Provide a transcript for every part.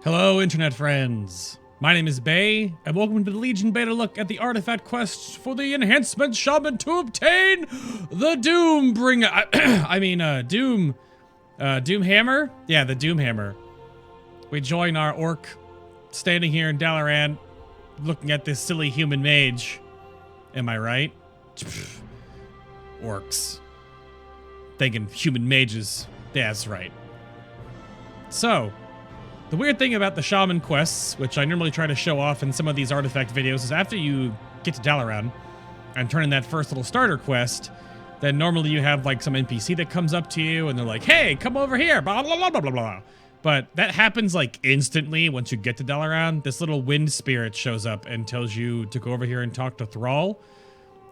Hello, internet friends. My name is Bay, and welcome to the Legion beta look at the artifact quest for the Enhancement Shaman to obtain the Doomhammer. Doomhammer? Yeah, the Doomhammer. We join our orc standing here in Dalaran, looking at this silly human mage. Am I right? Orcs. Thinking human mages. Yeah, that's right. So, the weird thing about the shaman quests, which I normally try to show off in some of these artifact videos, is after you get to Dalaran and turn in that first little starter quest, then normally you have like some NPC that comes up to you and they're like, hey, come over here, blah, blah, blah, blah, blah, blah. But that happens like instantly once you get to Dalaran. This little wind spirit shows up and tells you to go over here and talk to Thrall.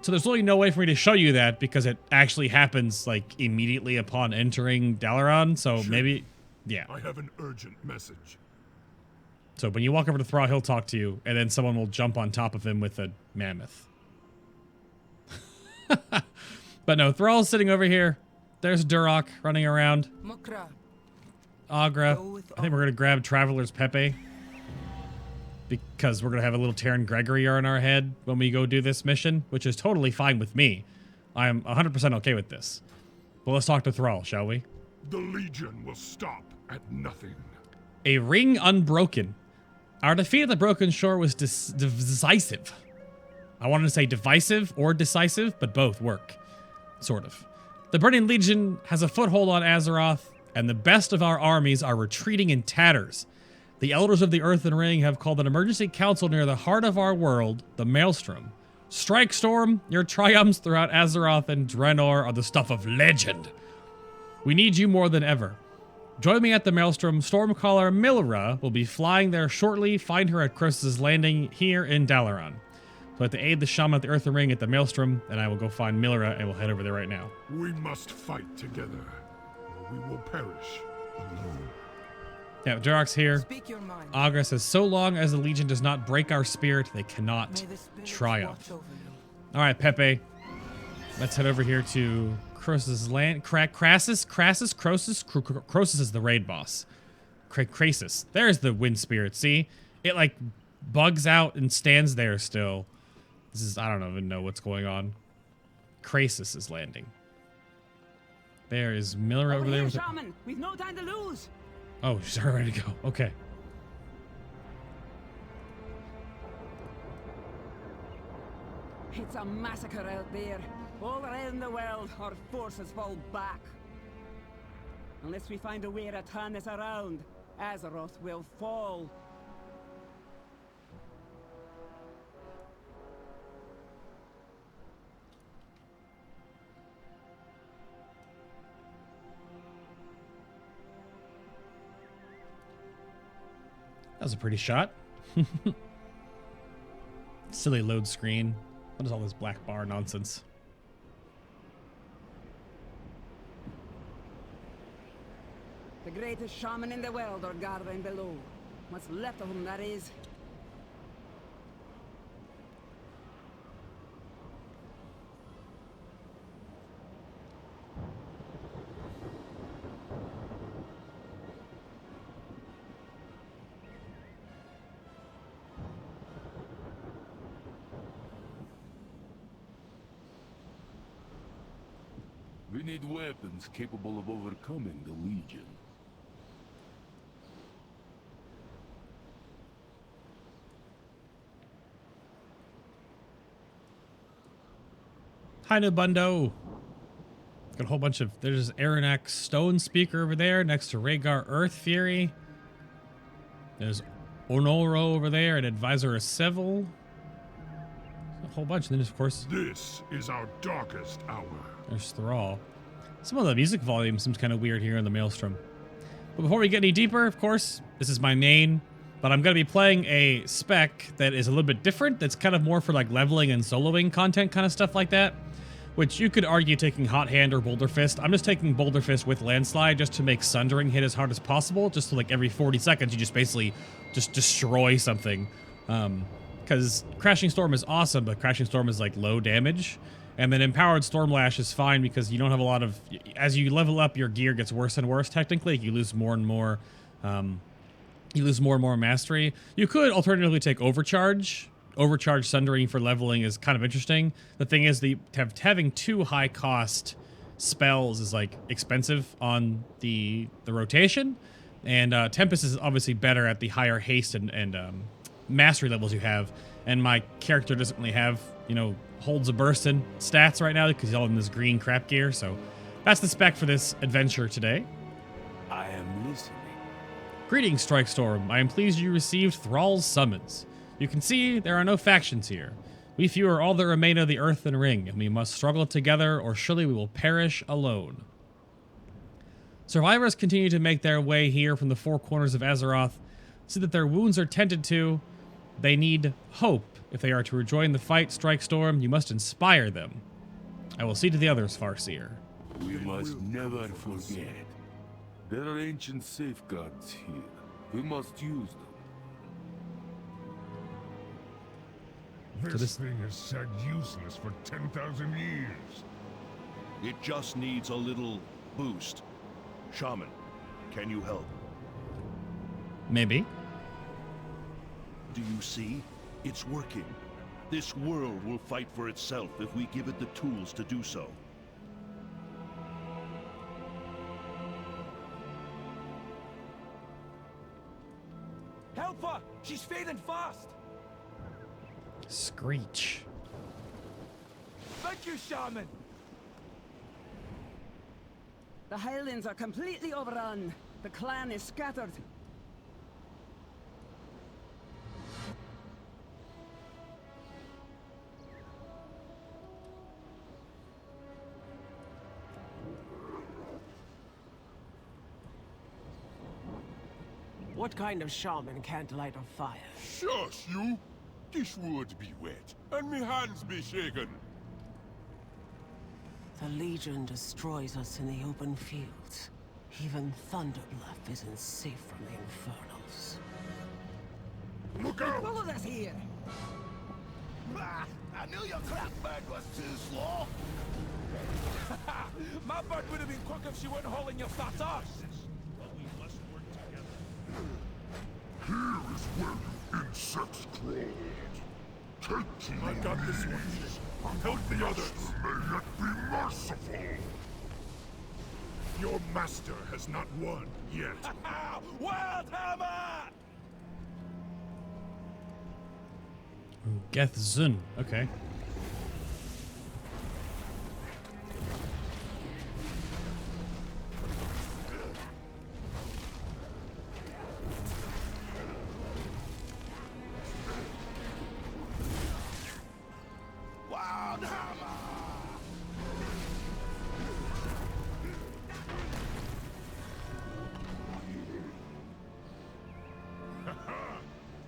So there's really no way for me to show you that because it actually happens like immediately upon entering Dalaran. So maybe... yeah. I have an urgent message. So when you walk over to Thrall, he'll talk to you, and then someone will jump on top of him with a mammoth. But no, Thrall's sitting over here. There's Durok running around. Agra. I think we're going to grab Traveler's Pepe. Because we're going to have a little Terran Gregory on our head when we go do this mission, which is totally fine with me. I'm 100% okay with this. But let's talk to Thrall, shall we? The Legion will stop at nothing. A ring unbroken. Our defeat at the Broken Shore was decisive. I wanted to say divisive or decisive, but both work. Sort of. The Burning Legion has a foothold on Azeroth, and the best of our armies are retreating in tatters. The Elders of the Earthen Ring have called an emergency council near the heart of our world, the Maelstrom. Strike Storm, your triumphs throughout Azeroth and Draenor are the stuff of legend. We need you more than ever. Join me at the Maelstrom. Stormcaller Milra will be flying there shortly. Find her at Croesus' Landing here in Dalaran. So I have to aid the Shaman at the Earthen Ring at the Maelstrom, and I will go find Milra, and we'll head over there right now. We must fight together, or we will perish alone. Yeah, Durok's here. Agra says, so long as the Legion does not break our spirit, they cannot triumph. All right, Pepe. Let's head over here to Croesus' land. Croesus is the raid boss. Croesus. There's the wind spirit. See? It like bugs out and stands there still. This is, I don't even know what's going on. Croesus is landing. There is Miller over there with Shaman. We've no time to lose. Oh, she's already ready to go. Okay. It's a massacre out there. All around the world, our forces fall back. Unless we find a way to turn this around, Azeroth will fall. That was a pretty shot. Silly load screen. What is all this black bar nonsense? The greatest shaman in the world are gathering below. What's left of them, that is. We need weapons capable of overcoming the Legion. Hi, Nubundo. Got a whole bunch of... there's Aranak Stone Speaker over there next to Rhaegar Earth Fury. There's Onoro over there and Advisor of Seville. A whole bunch. And then, of course... this is our darkest hour. There's Thrall. Some of the music volume seems kind of weird here in the Maelstrom. But before we get any deeper, of course, this is my main. But I'm going to be playing a spec that is a little bit different. That's kind of more for like leveling and soloing content kind of stuff like that. Which you could argue taking Hot Hand or Boulder Fist. I'm just taking Boulder Fist with Landslide just to make Sundering hit as hard as possible. Just so like every 40 seconds you just basically just destroy something. Because Crashing Storm is awesome, but Crashing Storm is like low damage. And then Empowered Stormlash is fine because you don't have a lot of... as you level up, your gear gets worse and worse, technically. You lose more and more you lose more and more mastery. You could alternatively take Overcharge. Overcharge Sundering for leveling is kind of interesting. The thing is, having 2 high cost spells is like expensive on the rotation, and Tempest is obviously better at the higher haste and mastery levels you have. And my character doesn't really have, you know, holds a bursting stats right now because he's all in this green crap gear. So that's the spec for this adventure today. I am listening. Greetings, Strike Storm. I am pleased you received Thrall's summons. You can see there are no factions here. We few are all that remain of the earthen ring, and we must struggle together, or surely we will perish alone. Survivors continue to make their way here from the 4 corners of Azeroth. See that their wounds are tended to. They need hope. If they are to rejoin the fight, Strike Storm, you must inspire them. I will see to the others, Farseer. We must never forget. There are ancient safeguards here. We must use them. This thing has sat useless for 10,000 years. It just needs a little boost. Shaman, can you help? Maybe. Do you see? It's working. This world will fight for itself if we give it the tools to do so. Help her! She's fading fast! Screech. Thank you, Shaman! The Highlands are completely overrun. The clan is scattered. What kind of shaman can't light a fire? Shush, you! This wood be wet, and me hands be shaken. The Legion destroys us in the open fields. Even Thunderbluff isn't safe from the Infernals. Look out! Follow us here. Ah, I knew your crap bird was too slow. My bird would have been quick if she weren't hauling your fat ass! Here is where you insects crawled. Take to I got this one. Help the others. May yet be merciful. Your master has not won yet. Wildhammer! Geth Zun. Okay.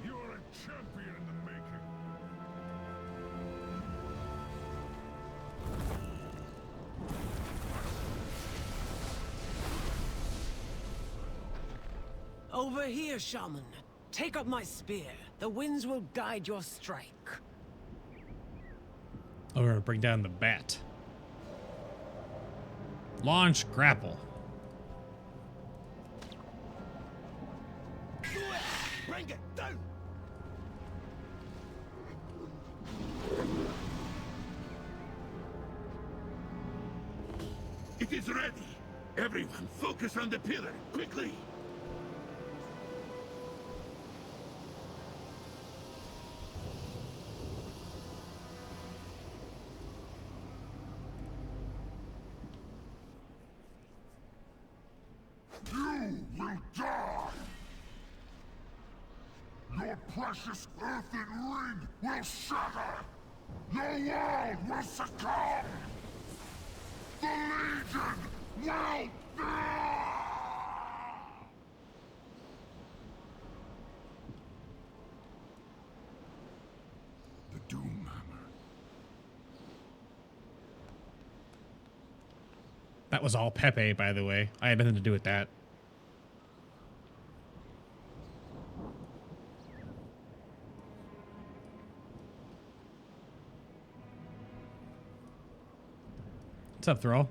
You're a champion in the making. Over here, Shaman. Take up my spear. The winds will guide your strike. Oh, we're gonna bring down the bat. Launch grapple. Bring it down! It is ready. Everyone, focus on the pillar, quickly. You will die! Your precious earthen ring will shatter! Your world will succumb! The Legion will die! The Doomhammer. That was all Pepe, by the way. I had nothing to do with that. What's up, Thrall?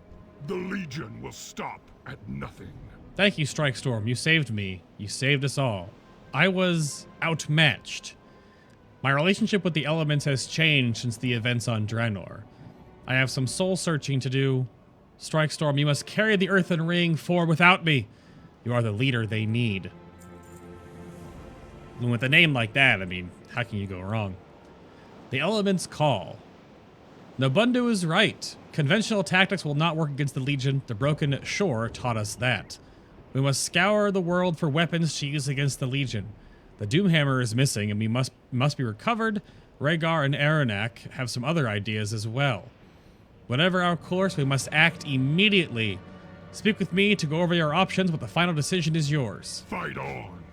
The Legion will stop at nothing. Thank you, Strike Storm. You saved me. You saved us all. I was outmatched. My relationship with the elements has changed since the events on Draenor. I have some soul searching to do. Strike Storm, you must carry the earthen ring, for without me, you are the leader they need. And with a name like that, I mean, how can you go wrong? The elements call. Nobundu is right. Conventional tactics will not work against the Legion. The Broken Shore taught us that. We must scour the world for weapons to use against the Legion. The Doomhammer is missing, and we must be recovered. Rhaegar and Aranak have some other ideas as well. Whatever our course, we must act immediately. Speak with me to go over your options, but the final decision is yours. Fight on.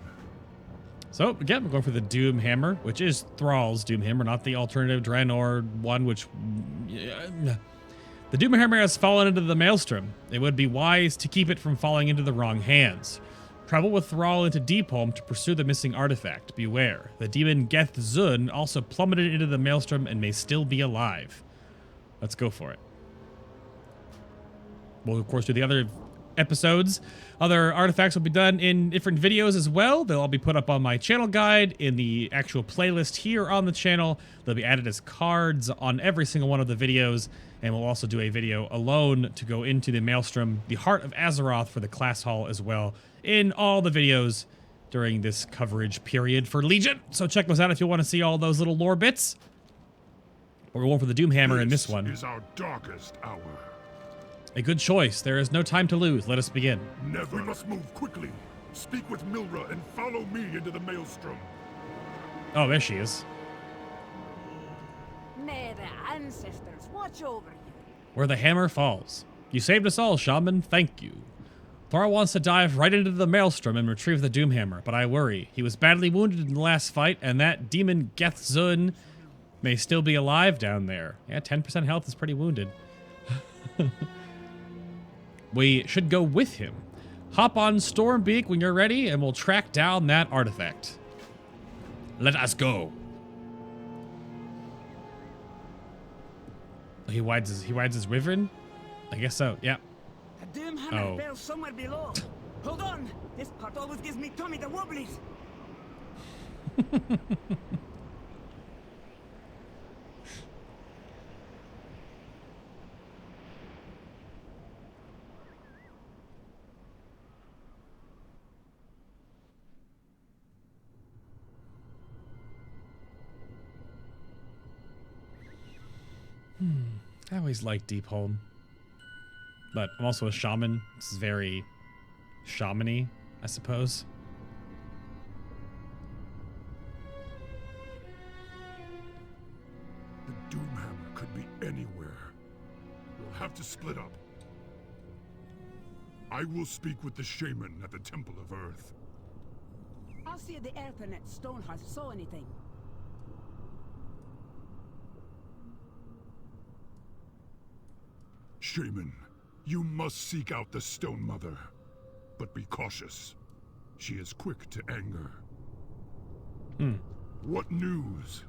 So, again, we're going for the Doomhammer, which is Thrall's Doomhammer, not the alternative Draenor one, which... The Doomhammer has fallen into the Maelstrom. It would be wise to keep it from falling into the wrong hands. Travel with Thrall into Deepholm to pursue the missing artifact. Beware. The demon Geth Zun also plummeted into the Maelstrom and may still be alive. Let's go for it. We'll, of course, do the other episodes. Other artifacts will be done in different videos as well. They'll all be put up on my channel guide in the actual playlist here on the channel. They'll be added as cards on every single one of the videos. And we'll also do a video alone to go into the Maelstrom, the Heart of Azeroth for the class hall as well in all the videos during this coverage period for Legion. So check those out if you want to see all those little lore bits. We're going for the Doomhammer in this one. This is our darkest hour. A good choice. There is no time to lose. Let us begin. Never. We must move quickly. Speak with Milra and follow me into the Maelstrom. Oh, there she is. May the ancestors watch over you. Where the hammer falls. You saved us all, Shaman. Thank you. Thrall wants to dive right into the Maelstrom and retrieve the Doomhammer, but I worry. He was badly wounded in the last fight, and that demon Geth Zun may still be alive down there. Yeah, 10% health is pretty wounded. We should go with him. Hop on Stormbeak when you're ready, and we'll track down that artifact. Let us go. He rides his wyvern? I guess so, yeah. The Doomhammer fell somewhere below. Hold on! This part always gives me tummy the wobblies. I always liked Deepholm. But I'm also a shaman. This is very shaman-y, I suppose. The Doomhammer could be anywhere. We'll have to split up. I will speak with the shaman at the Temple of Earth. I'll see if the Earthernet Stonehearth saw anything. Shaman, you must seek out the Stone Mother. But be cautious. She is quick to anger. What news?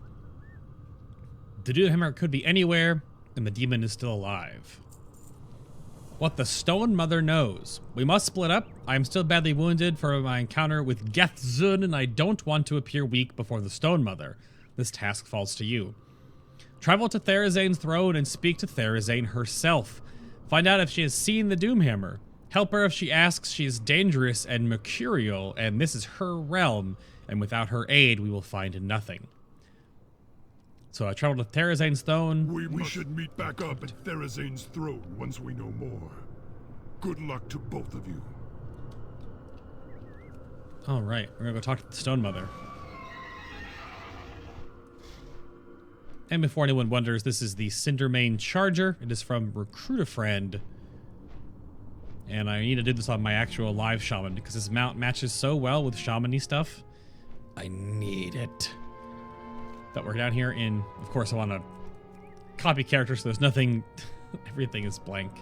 The Doomhammer could be anywhere, and the demon is still alive. What the Stone Mother knows. We must split up. I am still badly wounded for my encounter with Geth Zun, and I don't want to appear weak before the Stone Mother. This task falls to you. Travel to Therazane's throne and speak to Therazane herself. Find out if she has seen the Doomhammer. Help her if she asks. She is dangerous and mercurial, and this is her realm, and without her aid, we will find nothing. So I traveled to Therazane's throne. We should meet back up at Therazane's throne once we know more. Good luck to both of you. All right, we're gonna go talk to the Stone Mother. And before anyone wonders, this is the Cindermane Charger. It is from Recruit a Friend. And I need to do this on my actual live shaman because this mount matches so well with shaman-y stuff. I need it. But we're down here in, of course, I want to copy character, so there's nothing, everything is blank.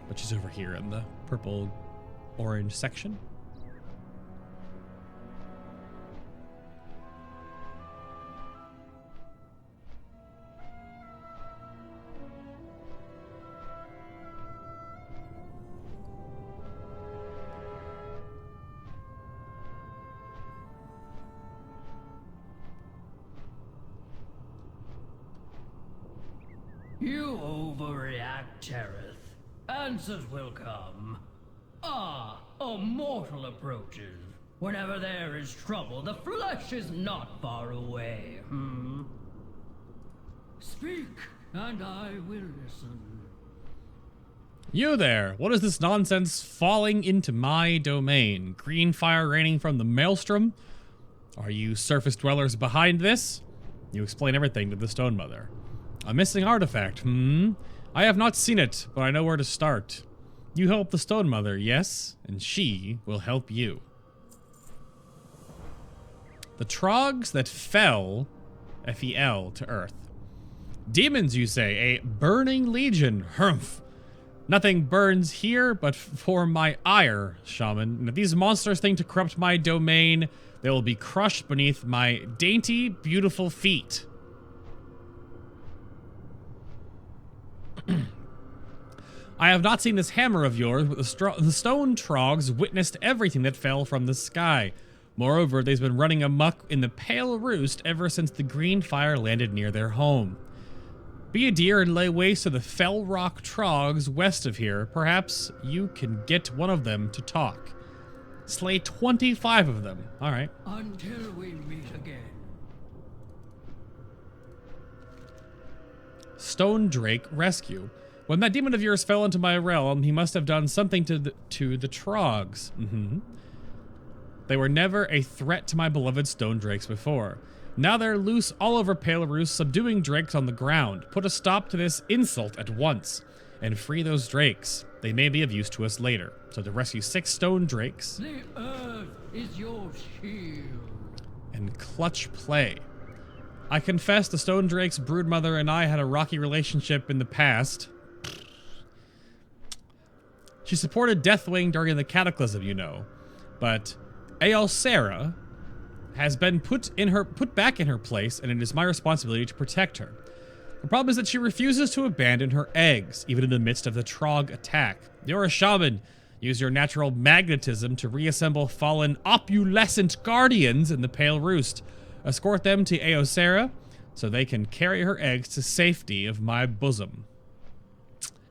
Which is over here in the purple-orange section. You overreact, Tereth. Answers will come. Ah, a mortal approaches. Whenever there is trouble, the flesh is not far away, Speak, and I will listen. You there! What is this nonsense falling into my domain? Green fire raining from the Maelstrom? Are you surface dwellers behind this? You explain everything to the Stone Mother. A missing artifact, I have not seen it, but I know where to start. You help the Stone Mother, yes? And she will help you. The Troggs that fell, F-E-L, to Earth. Demons, you say? A burning legion, humph. Nothing burns here but for my ire, Shaman. And if these monsters think to corrupt my domain, they will be crushed beneath my dainty, beautiful feet. I have not seen this hammer of yours, but the stone Troggs witnessed everything that fell from the sky. Moreover, they've been running amok in the Pale Roost ever since the green fire landed near their home. Be a dear and lay waste to the Fell Rock Troggs west of here. Perhaps you can get one of them to talk. Slay 25 of them. All right. Until we meet again. Stone Drake Rescue. When that demon of yours fell into my realm, he must have done something to the Troggs. They were never a threat to my beloved Stone Drakes before. Now they're loose all over Pale Roost, subduing drakes on the ground. Put a stop to this insult at once, and free those drakes. They may be of use to us later. So to rescue 6 stone drakes. The earth is your shield. And clutch play. I confess the Stone Drake's broodmother and I had a rocky relationship in the past. She supported Deathwing during the Cataclysm, you know. But Aelcera has been put back in her place, and it is my responsibility to protect her. The problem is that she refuses to abandon her eggs, even in the midst of the Trogg attack. You're a shaman. Use your natural magnetism to reassemble fallen opulescent guardians in the Pale Roost. Escort them to Aelcera so they can carry her eggs to safety of my bosom.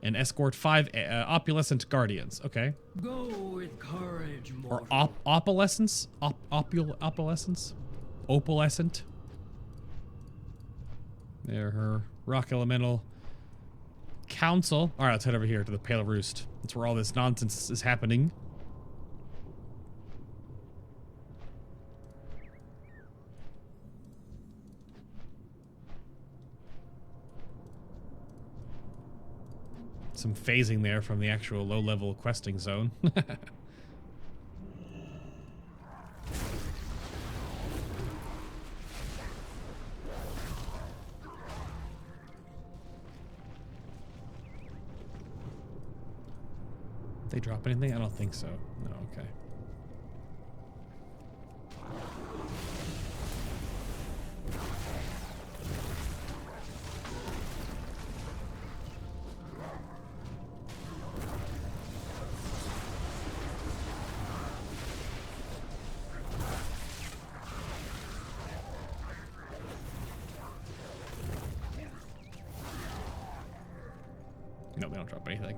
And escort 5 opulescent guardians. Okay. Go with courage, mortal. Or opalescence? Opalescence? Opalescent? They're her rock elemental council. Alright, let's head over here to the Pale Roost. That's where all this nonsense is happening. Some phasing there from the actual low-level questing zone. They drop anything? I don't think so. No, okay. No, they don't drop anything.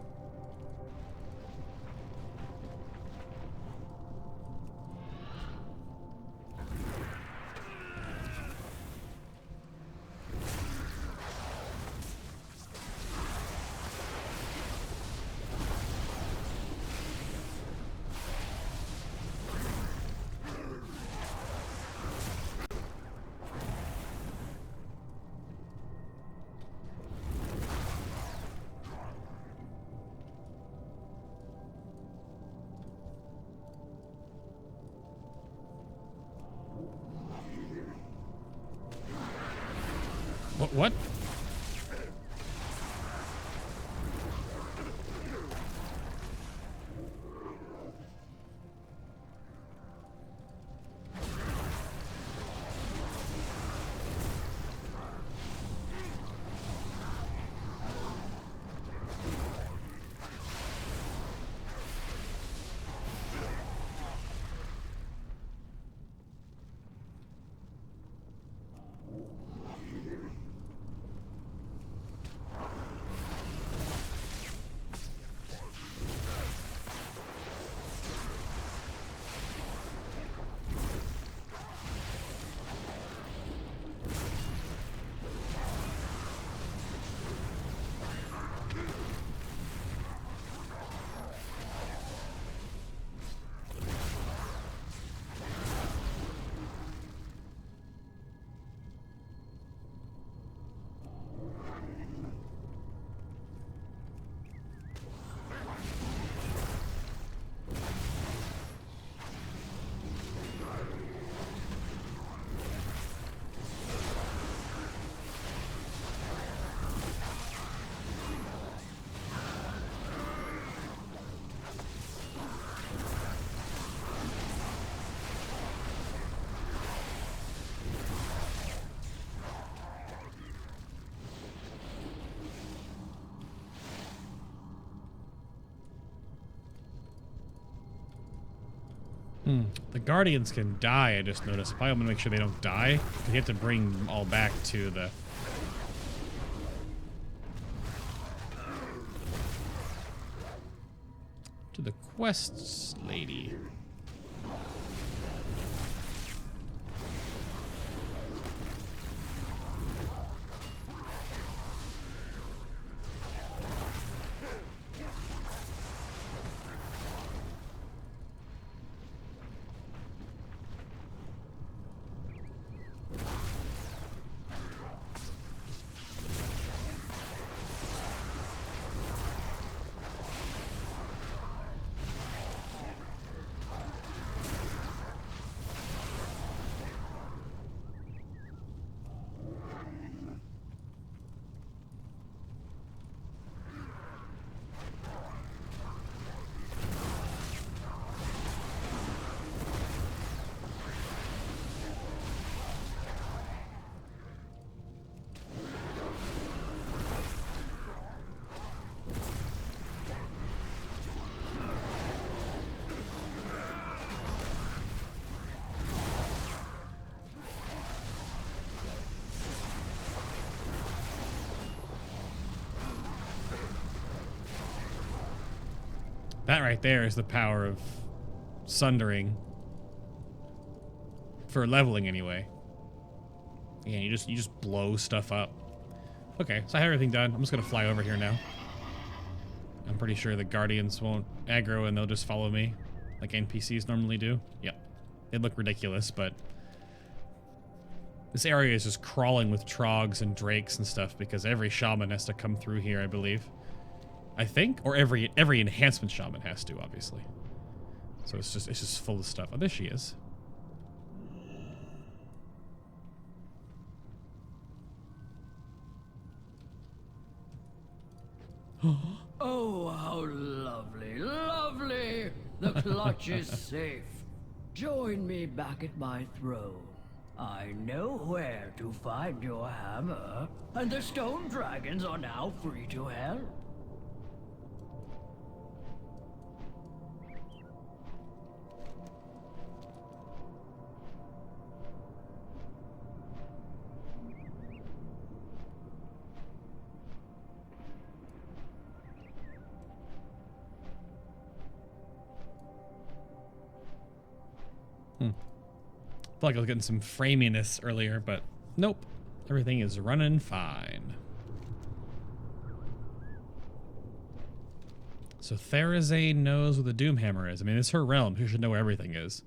What? The Guardians can die, I just noticed. Probably I'm gonna make sure they don't die. You have to bring them all back to the... quests lady. That right there is the power of sundering. For leveling anyway. Yeah, you just blow stuff up. Okay, so I have everything done. I'm just gonna fly over here now. I'm pretty sure the Guardians won't aggro and they'll just follow me like NPCs normally do. Yep. They look ridiculous, but this area is just crawling with Troggs and Drakes and stuff because every shaman has to come through here, I believe. I think, or every enhancement shaman has to, obviously. So it's just full of stuff. Oh, there she is. Oh, how lovely, lovely! The clutch is safe. Join me back at my throne. I know where to find your hammer, and the stone dragons are now free to help. I feel like I was getting some framiness earlier, but nope. Everything is running fine. So Therazane knows what the Doomhammer is. I mean, it's her realm. She should know where everything is.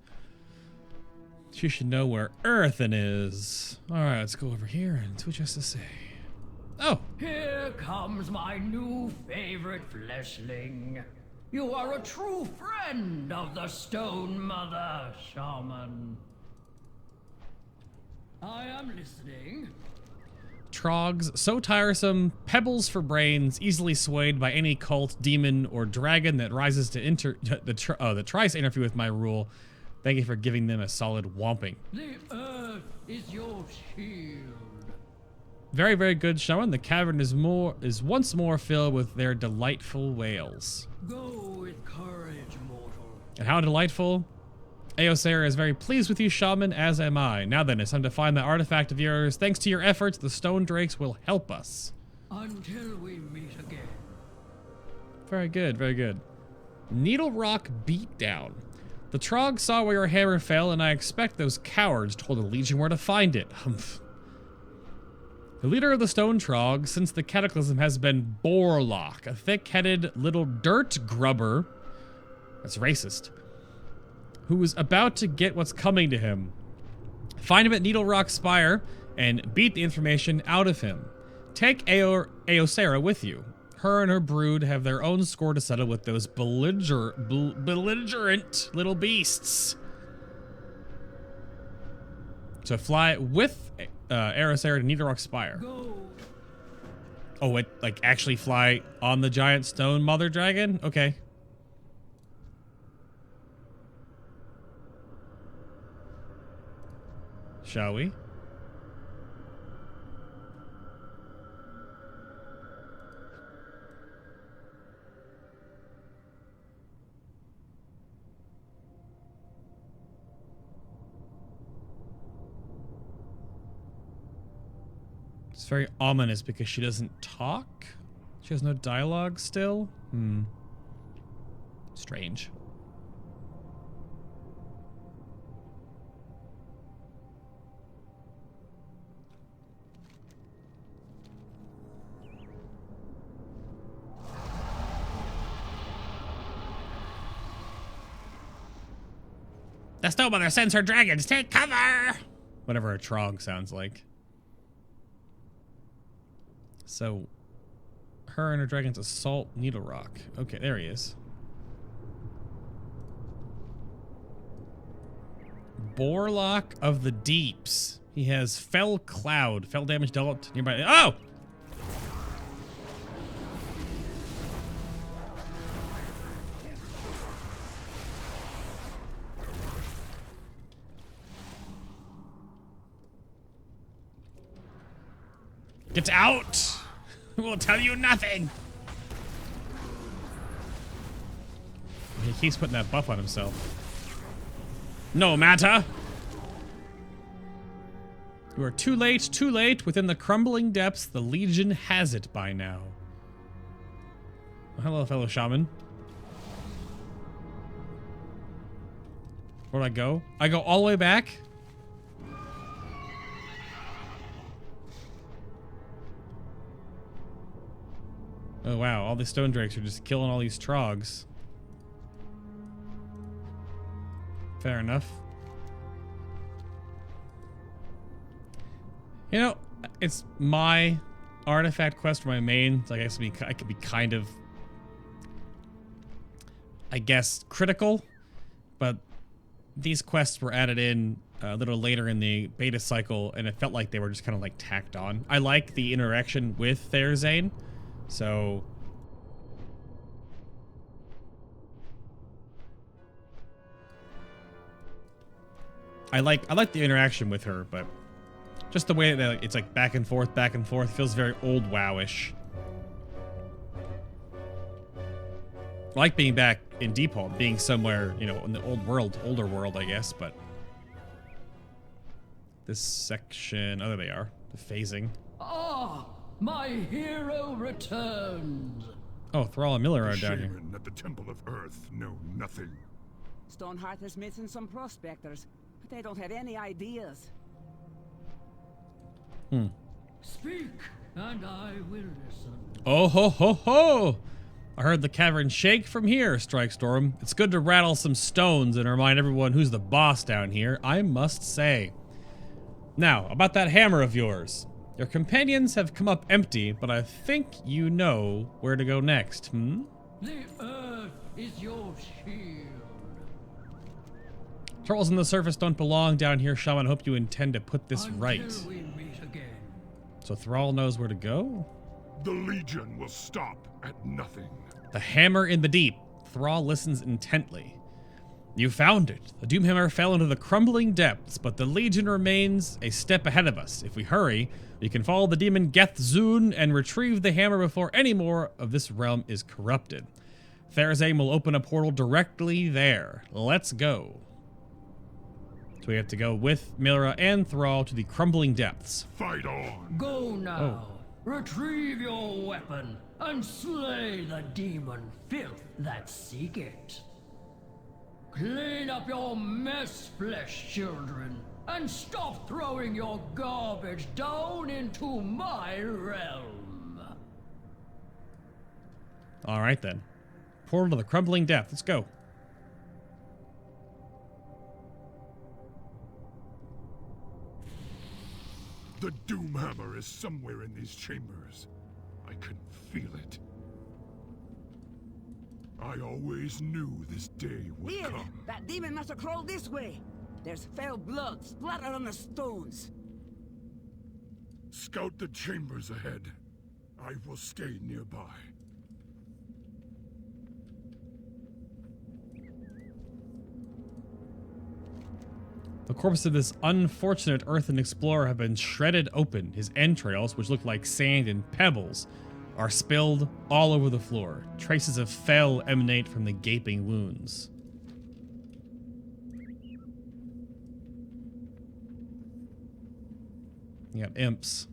She should know where Earthen is. Alright, let's go over here and see what she has to say. Oh! Here comes my new favorite fleshling. You are a true friend of the Stone Mother, Shaman. I am listening. Troggs, so tiresome, pebbles for brains, easily swayed by any cult, demon, or dragon that rises to that tries to interfere with my rule. Thank you for giving them a solid whomping. The earth is your shield. Very, very good, Shaman. The cavern is once more filled with their delightful wails. Go with courage, mortal. And how delightful? Eosera is very pleased with you, Shaman, as am I. Now then, it's time to find the artifact of yours. Thanks to your efforts, the Stone Drakes will help us. Until we meet again. Very good, very good. Needle Rock Beatdown. The Trogg saw where your hammer fell, and I expect those cowards told the Legion where to find it. Humph. The leader of the Stone Trogg since the Cataclysm has been Borlock, a thick-headed little dirt grubber. That's racist. Who was about to get what's coming to him. Find him at Needle Rock Spire and beat the information out of him. Take Eosera with you. Her and her brood have their own score to settle with those belligerent little beasts. So fly with Eosera to Needle Rock Spire. Go. Oh, it like actually fly on the giant stone mother dragon? Okay. Shall we? It's very ominous because she doesn't talk. She has no dialogue still. Strange. The Snow Mother sends her dragons. Take cover! Whatever a Trogg sounds like. So, her and her dragons assault Needle Rock. Okay, there he is. Borlock of the Deeps. He has Fell Cloud. Fell damage dealt nearby. Oh! Get out! We'll tell you nothing! He keeps putting that buff on himself. No matter! You are too late, too late. Within the crumbling depths, the Legion has it by now. Oh, hello, fellow shaman. Where'd I go? I go all the way back? Oh wow, all these stone drakes are just killing all these trogs. Fair enough. You know, it's my artifact quest for my main, so I guess I could be kind of, I guess, critical, but these quests were added in a little later in the beta cycle, and it felt like they were just kind of like tacked on. I like the interaction with Therzane. So I like the interaction with her, but just the way that it's like back and forth feels very old WoW-ish. I like being back in Deephold, being somewhere, you know, in the older world, I guess, but this section, oh, there they are, the phasing. Ah! My hero returns! Oh, Thrall and Miller are The down here. shaman at the Temple of Earth know nothing. Stoneheart has missing some prospectors, but they don't have any ideas. Speak, and I will listen. Oh ho ho ho! I heard the cavern shake from here, Strikestorm. It's good to rattle some stones and remind everyone who's the boss down here, I must say. Now, about that hammer of yours. Your companions have come up empty, but I think you know where to go next, The earth is your shield. Trolls on the surface don't belong down here, Shaman. I hope you intend to put this right. Until we meet again. So Thrall knows where to go? The Legion will stop at nothing. The hammer in the deep. Thrall listens intently. You found it. The Doomhammer fell into the crumbling depths, but the Legion remains a step ahead of us. If we hurry, we can follow the demon Gethzun and retrieve the hammer before any more of this realm is corrupted. Therzane will open a portal directly there. Let's go. So we have to go with Mira and Thrall to the crumbling depths. Fight on! Go now. Retrieve your weapon and slay the demon filth that seek it. Clean up your mess, flesh children, and stop throwing your garbage down into my realm. All right then. Portal to the crumbling depth. Let's go. The Doomhammer is somewhere in these chambers. I can feel it. I always knew this day would Here! come. That demon must have crawled this way! There's foul blood splattered on the stones. Scout the chambers ahead. I will stay nearby. The corpse of this unfortunate earthen explorer have been shredded open. His entrails, which look like sand and pebbles, are spilled all over the floor. Traces of fel emanate from the gaping wounds. You got imps.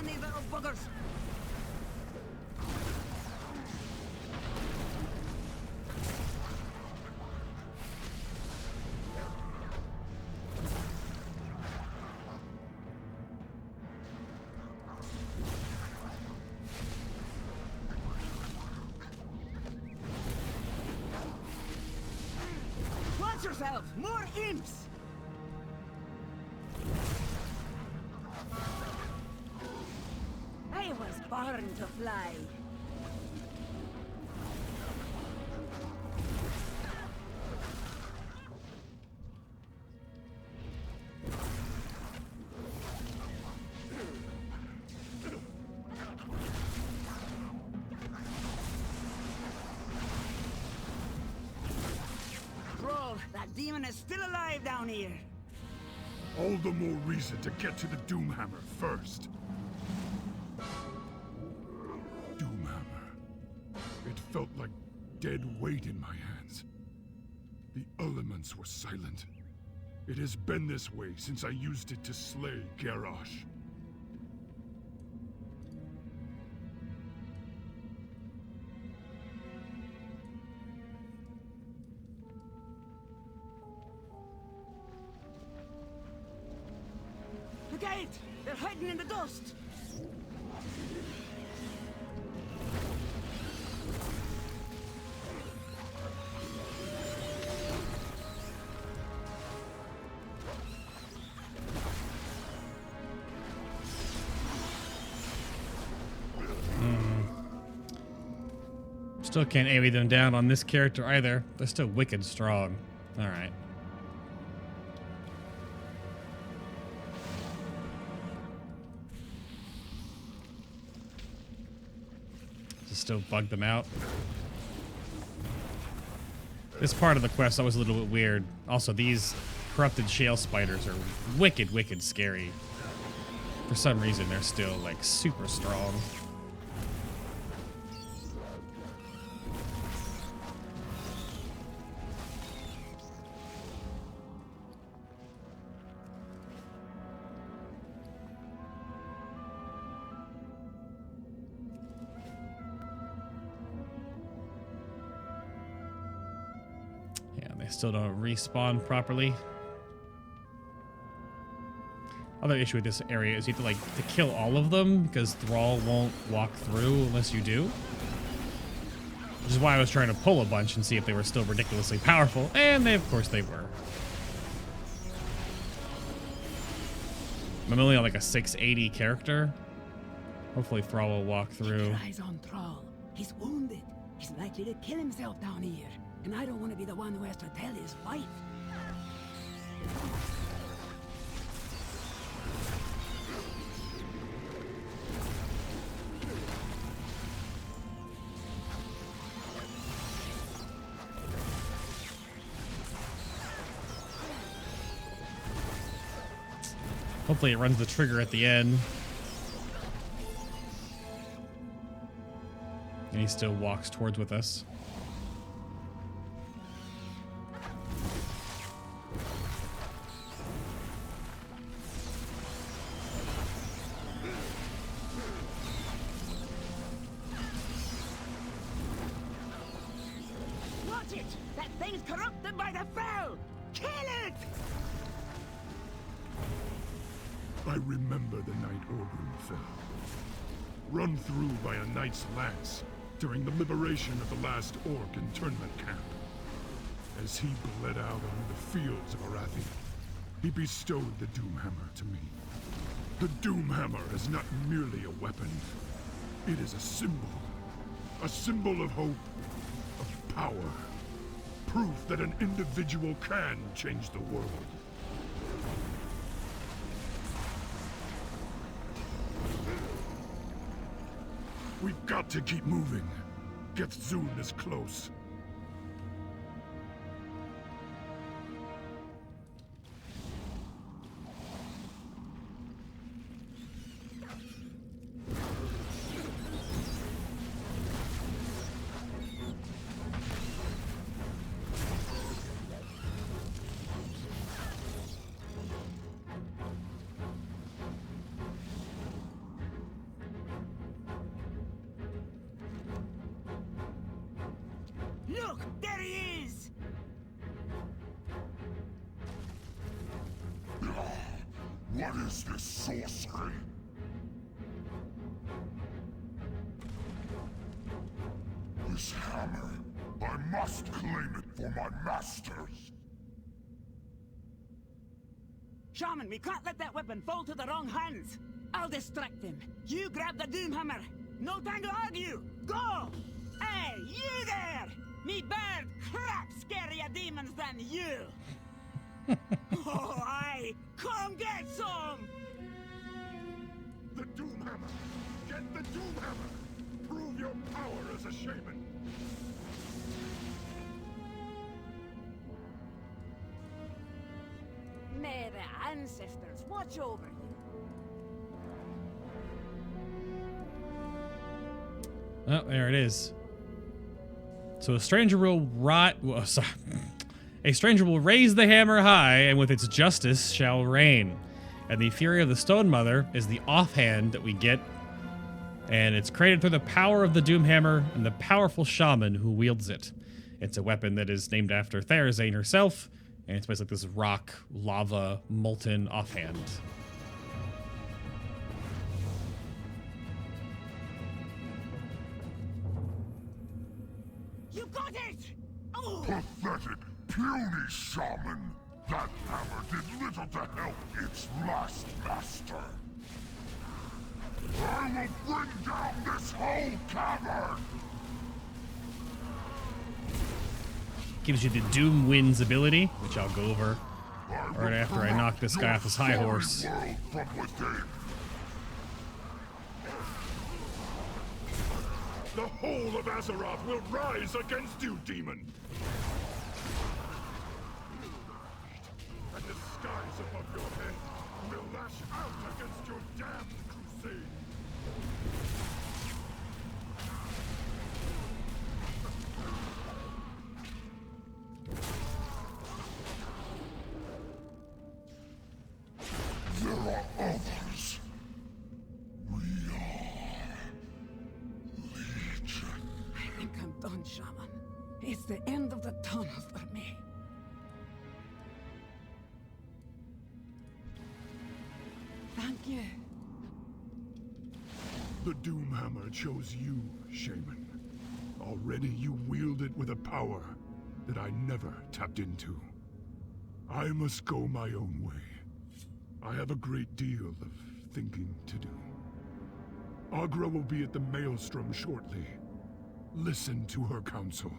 on these little buggers! Watch yourself! More imps! I was born to fly. Trogg, that demon is still alive down here. All the more reason to get to the Doomhammer first. Doomhammer. It felt like dead weight in my hands. The elements were silent. It has been this way since I used it to slay Garrosh. The gate! They're hiding in the dust! Still can't AoE them down on this character either. They're still wicked strong. Alright. Just still bug them out. This part of the quest that was a little bit weird. Also, these corrupted shale spiders are wicked, wicked scary. For some reason, they're still, like, super strong. They still don't respawn properly. Other issue with this area is you have to kill all of them because Thrall won't walk through unless you do. Which is why I was trying to pull a bunch and see if they were still ridiculously powerful, and of course they were. I'm only on like a 680 character. Hopefully Thrall will walk through. Keep your eyes on Thrall. He's wounded. He's likely to kill himself down here. And I don't want to be the one who has to tell his wife. Hopefully it runs the trigger at the end. And he still walks towards with us. I remember the night Orgrim fell. Run through by a knight's lance during the liberation of the last orc internment camp. As he bled out on the fields of Arathi, he bestowed the Doomhammer to me. The Doomhammer is not merely a weapon. It is a symbol of hope, of power, proof that an individual can change the world. We've got to keep moving. Gethzun is close. Look, there he is! What is this sorcery? This hammer. I must claim it for my masters. Shaman, we can't let that weapon fall to the wrong hands. I'll distract them. You grab the Doomhammer. No time to argue. Go! Hey, you there! Me bird crap scarier demons than you. Oh, aye. Come get some! The Doomhammer! Get the Doomhammer! Prove your power as a shaman! May the ancestors watch over you. Oh, there it is. So a stranger will a stranger will raise the hammer high, and with its justice shall reign. And the Fury of the Stone Mother is the offhand that we get, and it's created through the power of the Doomhammer and the powerful shaman who wields it. It's a weapon that is named after Therazane herself, and it's basically this rock, lava, molten offhand. You got it! Oh! Pathetic, puny shaman! That hammer did little to help its last master. I will bring down this whole cavern! Gives you the Doom Winds ability, which I'll go over right after I knock this guy off his high horse. The whole of Azeroth will rise against you, demon! And the skies above your head will lash out against your damned crusade! There are others. We are Legion. I think I'm done, Shaman. It's the end of the tunnel for me. Thank you. The Doomhammer chose you, Shaman. Already you wield it with a power that I never tapped into. I must go my own way. I have a great deal of thinking to do. Agra will be at the Maelstrom shortly. Listen to her counsel.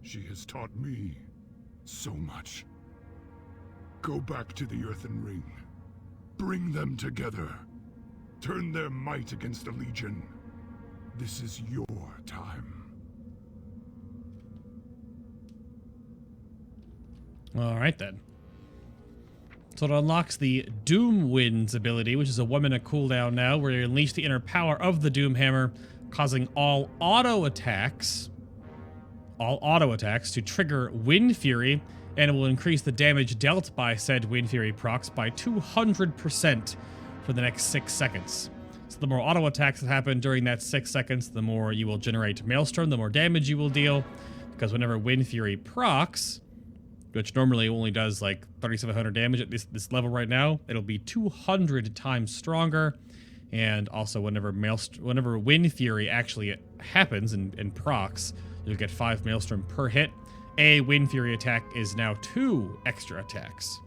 She has taught me so much. Go back to the Earthen Ring. Bring them together. Turn their might against the Legion. This is your time. All right, then. So it unlocks the Doom Winds ability, which is a 1-minute cooldown now, where you unleash the inner power of the Doomhammer, causing all auto attacks to trigger Wind Fury, and it will increase the damage dealt by said Wind Fury procs by 200% for the next 6 seconds. So the more auto attacks that happen during that 6 seconds, the more you will generate Maelstrom, the more damage you will deal, because whenever Wind Fury procs, which normally only does like 3,700 damage at this level right now, it'll be 200 times stronger. And also whenever Wind Fury actually happens and procs, you'll get 5 Maelstrom per hit. A Wind Fury attack is now 2 extra attacks.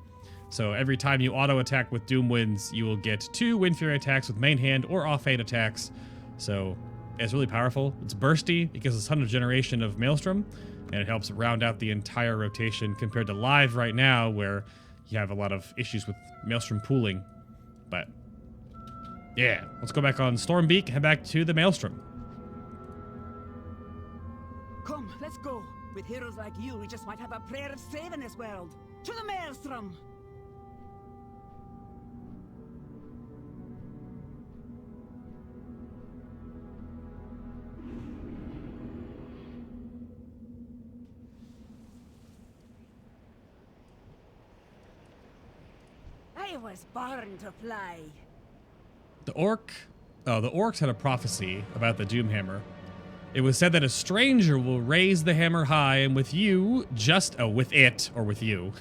So every time you auto attack with Doom Winds, you will get 2 Wind Fury attacks with main hand or offhand attacks. So it's really powerful. It's bursty. It gives us a ton of generation of Maelstrom, and it helps round out the entire rotation compared to live right now, where you have a lot of issues with Maelstrom pooling. But yeah, let's go back on Stormbeak and head back to the Maelstrom. Come, let's go. With heroes like you, we just might have a prayer of saving this world. To the Maelstrom! I was born to fly. The orcs had a prophecy about the Doomhammer, It was said that a stranger will raise the hammer high, and with you, with you,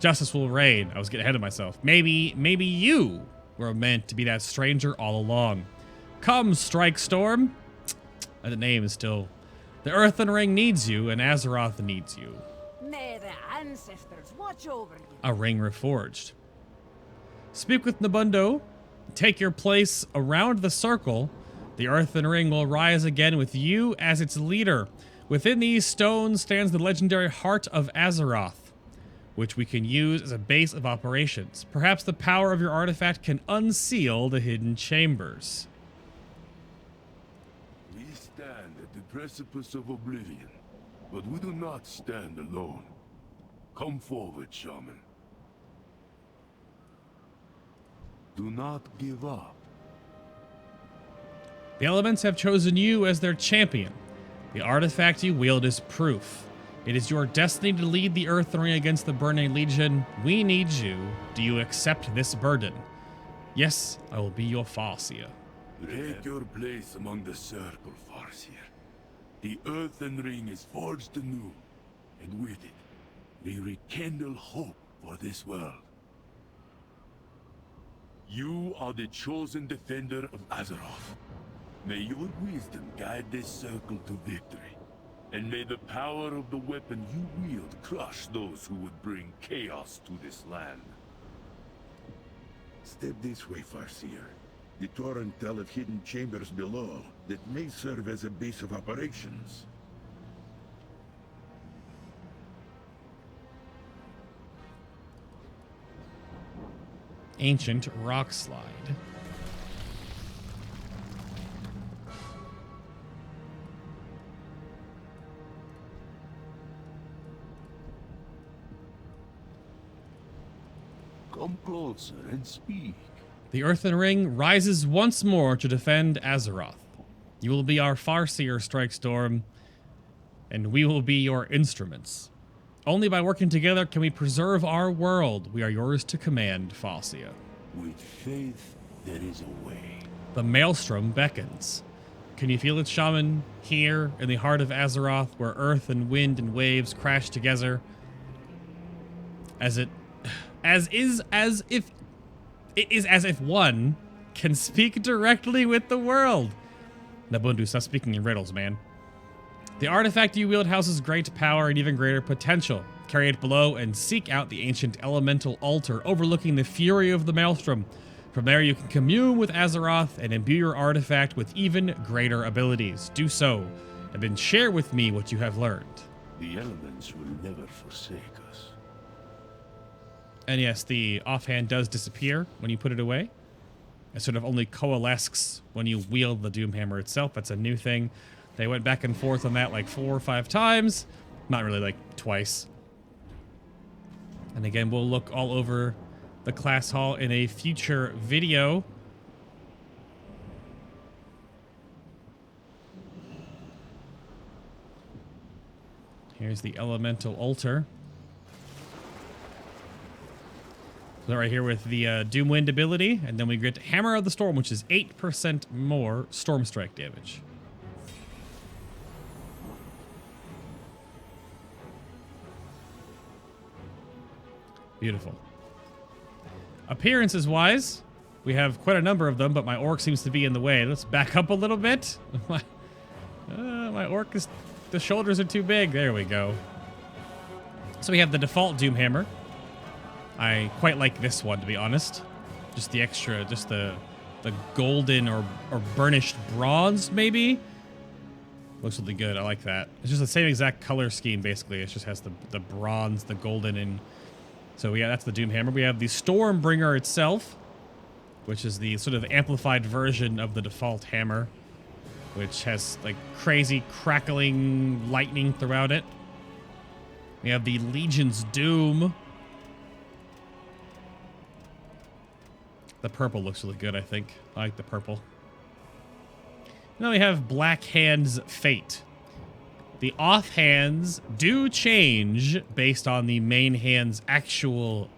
justice will reign. I was getting ahead of myself. Maybe you were meant to be that stranger all along. Come, Strike Storm. The name is still... The Earthen Ring needs you, and Azeroth needs you. May the ancestors watch over you. A ring reforged. Speak with Nabundo. Take your place around the circle. The Earthen Ring will rise again with you as its leader. Within these stones stands the legendary Heart of Azeroth, which we can use as a base of operations. Perhaps the power of your artifact can unseal the hidden chambers. We stand at the precipice of oblivion, but we do not stand alone. Come forward, Shaman. Do not give up. The elements have chosen you as their champion. The artifact you wield is proof. It is your destiny to lead the Earthen Ring against the Burning Legion. We need you. Do you accept this burden? Yes, I will be your Farseer. Take your place among the circle, Farseer. The Earthen Ring is forged anew, and with it, we rekindle hope for this world. You are the chosen defender of Azeroth. May your wisdom guide this circle to victory, and may the power of the weapon you wield crush those who would bring chaos to this land. Step this way, Farseer. The Torrent tell of hidden chambers below that may serve as a base of operations. Ancient rock slide. Come closer and speak. The Earthen Ring rises once more to defend Azeroth. You will be our Farseer, Strike Storm, and we will be your instruments. Only by working together can we preserve our world. We are yours to command, Farseer. With faith, there is a way. The Maelstrom beckons. Can you feel it, Shaman? Here, in the heart of Azeroth, where earth and wind and waves crash together. As if one can speak directly with the world. Nabundu, stop speaking in riddles, man. The artifact you wield houses great power and even greater potential. Carry it below and seek out the ancient elemental altar overlooking the fury of the Maelstrom. From there you can commune with Azeroth and imbue your artifact with even greater abilities. Do so, and then share with me what you have learned. The elements will never forsake us. And yes, the offhand does disappear when you put it away. It sort of only coalesces when you wield the Doomhammer itself. That's a new thing. They went back and forth on that like 4 or 5 times. Not really, like twice. And again, we'll look all over the class hall in a future video. Here's the elemental altar. So right here with the Doomwind ability, and then we get Hammer of the Storm, which is 8% more Storm Strike damage. Beautiful. Appearances wise, we have quite a number of them, but my orc seems to be in the way. Let's back up a little bit. My orc is, the shoulders are too big. There we go. So we have the default Doomhammer. I quite like this one, to be honest. Just the extra, just the golden or burnished bronze, maybe. Looks really good. I like that. It's just the same exact color scheme, basically. It just has the bronze, the golden, and so yeah, that's the Doomhammer. We have the Stormbringer itself, which is the sort of amplified version of the default hammer, which has like crazy crackling lightning throughout it. We have the Legion's Doom. The purple looks really good, I think. I like the purple. And then we have Black Hand's Fate. The offhands do change based on the main hand's actual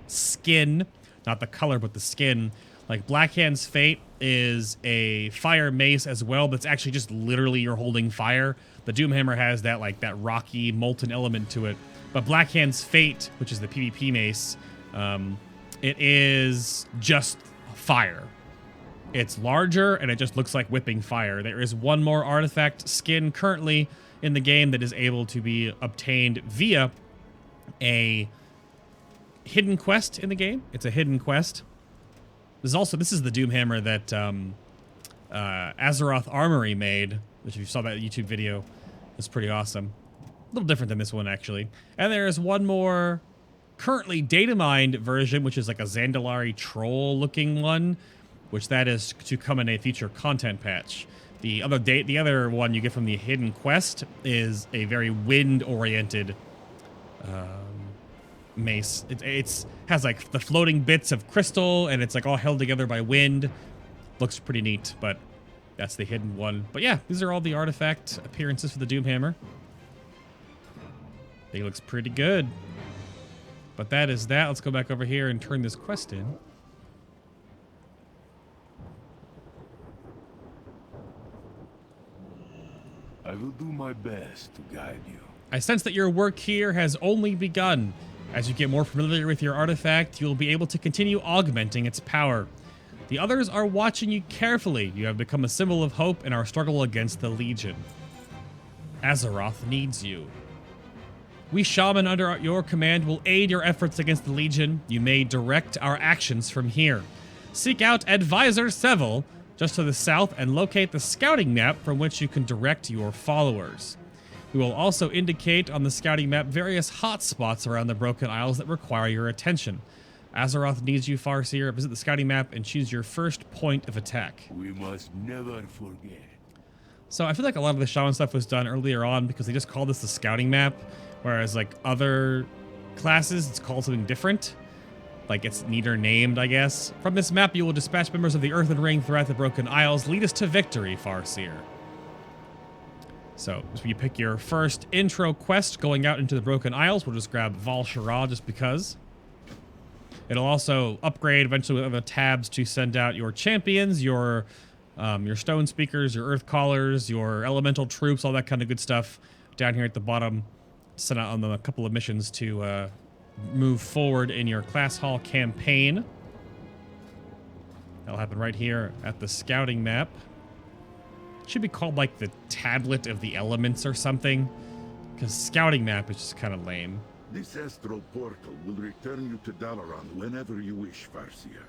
skin. Not the color, but the skin. Like Black Hand's Fate is a fire mace as well, but it's actually just literally you're holding fire. The Doomhammer has that like that rocky molten element to it. But Blackhand's Fate, which is the PvP mace, it is just fire. It's larger and it just looks like whipping fire. There is one more artifact skin currently in the game that is able to be obtained via a hidden quest in the game. It's a hidden quest. This is the Doomhammer that Azeroth Armory made, which if you saw that YouTube video, it's pretty awesome. A little different than this one, actually. And there's one more currently data mined version, which is like a Zandalari troll-looking one, which that is to come in a future content patch. The other one you get from the hidden quest is a very wind-oriented mace. It has like the floating bits of crystal, and it's like all held together by wind. Looks pretty neat, but that's the hidden one. But yeah, these are all the artifact appearances for the Doomhammer. He looks pretty good. But that is that. Let's go back over here and turn this quest in. I will do my best to guide you. I sense that your work here has only begun. As you get more familiar with your artifact, you will be able to continue augmenting its power. The others are watching you carefully. You have become a symbol of hope in our struggle against the Legion. Azeroth needs you. We shaman under your command will aid your efforts against the Legion. You may direct our actions from here. Seek out Advisor Seville just to the south and locate the scouting map from which you can direct your followers. We will also indicate on the scouting map various hotspots around the Broken Isles that require your attention. Azeroth needs you, Farseer. Visit the scouting map and choose your first point of attack. We must never forget. So I feel like a lot of the shaman stuff was done earlier on because they just called this the scouting map, whereas like other classes, it's called something different. Like it's neater named, I guess. From this map, you will dispatch members of the Earthen Ring throughout the Broken Isles. Lead us to victory, Farseer. So you pick your first intro quest going out into the Broken Isles. We'll just grab Val-Shara just because. It'll also upgrade eventually with other tabs to send out your champions, your stone speakers, your earth callers, your elemental troops, all that kind of good stuff down here at the bottom. Send out on them a couple of missions to move forward in your class hall campaign. That'll happen right here at the scouting map. It should be called like the Tablet of the Elements or something, because scouting map is just kind of lame. This astral portal will return you to Dalaran whenever you wish, Farseer.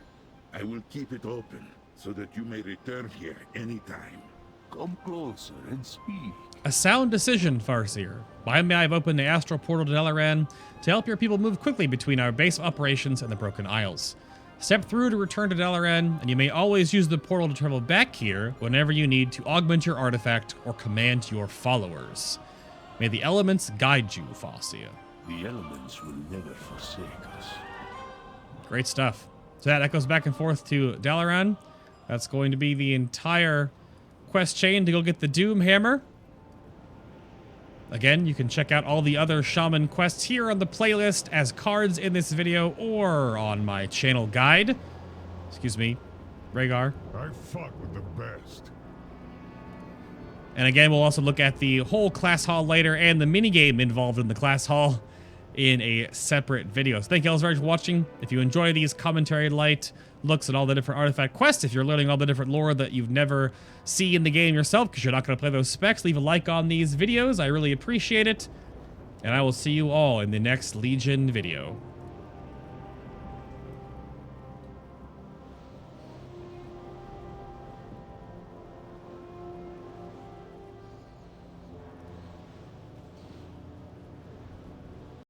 I will keep it open so that you may return here anytime. Come closer and speak. A sound decision, Farseer. By me, I've opened the astral portal to Dalaran to help your people move quickly between our base operations and the Broken Isles. Step through to return to Dalaran, and you may always use the portal to travel back here whenever you need to augment your artifact or command your followers. May the elements guide you, Farseer. The elements will never forsake us. Great stuff. So that goes back and forth to Dalaran. That's going to be the entire quest chain to go get the Doomhammer. Again, you can check out all the other shaman quests here on the playlist as cards in this video or on my channel guide. Excuse me, Rhaegar. I fought with the best. And again, we'll also look at the whole class hall later and the minigame involved in the class hall in a separate video. So thank you all very much for watching. If you enjoy these commentary light looks at all the different artifact quests, if you're learning all the different lore that you've never seen in the game yourself because you're not going to play those specs, leave a like on these videos. I really appreciate it. And I will see you all in the next Legion video.